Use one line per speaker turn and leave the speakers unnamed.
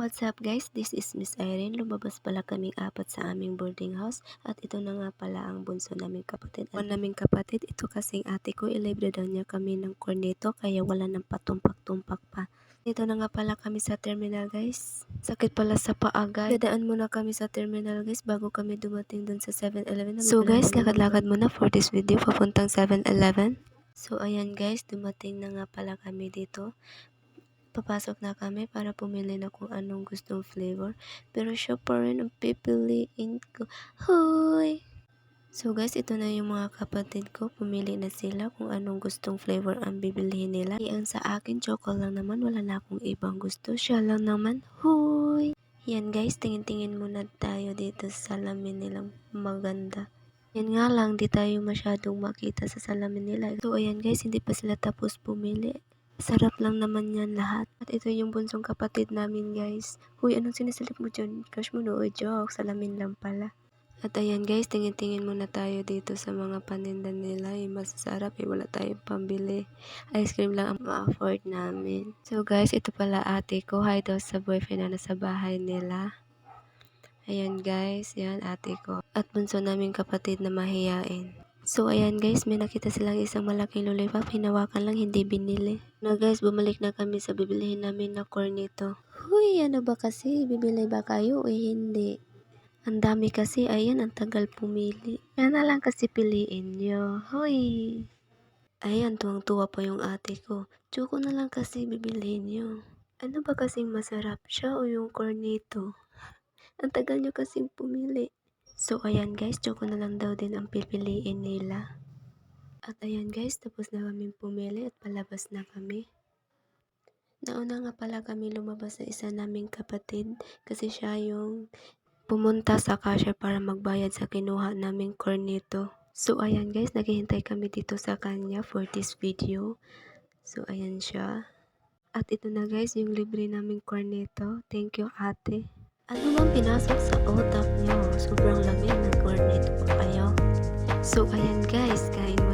what's up guys? This is Miss Irene. Lumabas pala kaming apat sa aming boarding house at ito na nga pala ang bunso naming kapatid. Ito kasing ate ko, ilibre daw niya kami ng corneto kaya wala nang patumpak-tumpak pa. Dito na nga pala kami sa terminal guys. Sakit pala sa paa guys. Dadaan muna kami sa terminal guys bago kami dumating dun sa 7-Eleven. So guys, lakad-lakad muna for this video papuntang 7-Eleven. So ayan guys, dumating na nga pala kami dito. Papasok na kami para pumili na kung anong gustong flavor. Pero siya pa rin ang pipiliin ko. Hoy! So guys, ito na yung mga kapatid ko. Pumili na sila kung anong gustong flavor ang bibilihin nila. Ang sa akin, choco lang naman. Wala na akong ibang gusto. Siya lang naman. Hoy! Yan guys, tingin-tingin muna tayo dito sa salamin nilang maganda. Yan nga lang, di tayo masyadong makita sa salamin nila. So ayan guys, hindi pa sila tapos pumili. Sarap lang naman yan lahat. At ito yung bunsong kapatid namin guys. Huy, anong sinisilip mo dyan? Crush mo no? Joke, salamin lang pala. At ayan guys, tingin-tingin muna tayo dito sa mga paninda nila. Yung masasarap, wala tayong pambili. Ice cream lang ang ma-afford namin. So guys, ito pala ate ko. Hi daw sa boyfriend na nasa bahay nila. Ayan guys, yan ate ko. At bunso namin kapatid na mahiyain. So ayan guys, may nakita silang isang malaking lollipop, hinawakan lang, hindi binili. Na guys, bumalik na kami sa bibilihin namin na cornito. Huy, ano ba kasi? Bibili ba kayo o hindi? Ang dami kasi, ayan, ang tagal pumili. Yan na lang kasi piliin nyo. Huy! Ayan, tuwang-tuwa pa yung ate ko. Choco na lang kasi bibilihin nyo. Ano ba kasing masarap, siya o yung cornito? Ang tagal nyo kasing pumili. So ayan guys, choco na lang daw din ang pipiliin nila. At ayan guys, tapos na kami pumili at palabas na kami. Nauna nga pala kami lumabas sa isa naming kapatid kasi siya yung pumunta sa cashier para magbayad sa kinuha naming cornito. So ayan guys, naghihintay kami dito sa kanya for this video. So ayan siya. At ito na guys, yung libre naming cornito. Thank you ate. Ano bang pinasok sa utak nyo? Sobrang lamig ng cornito pa kayo. So ayan guys, kain mo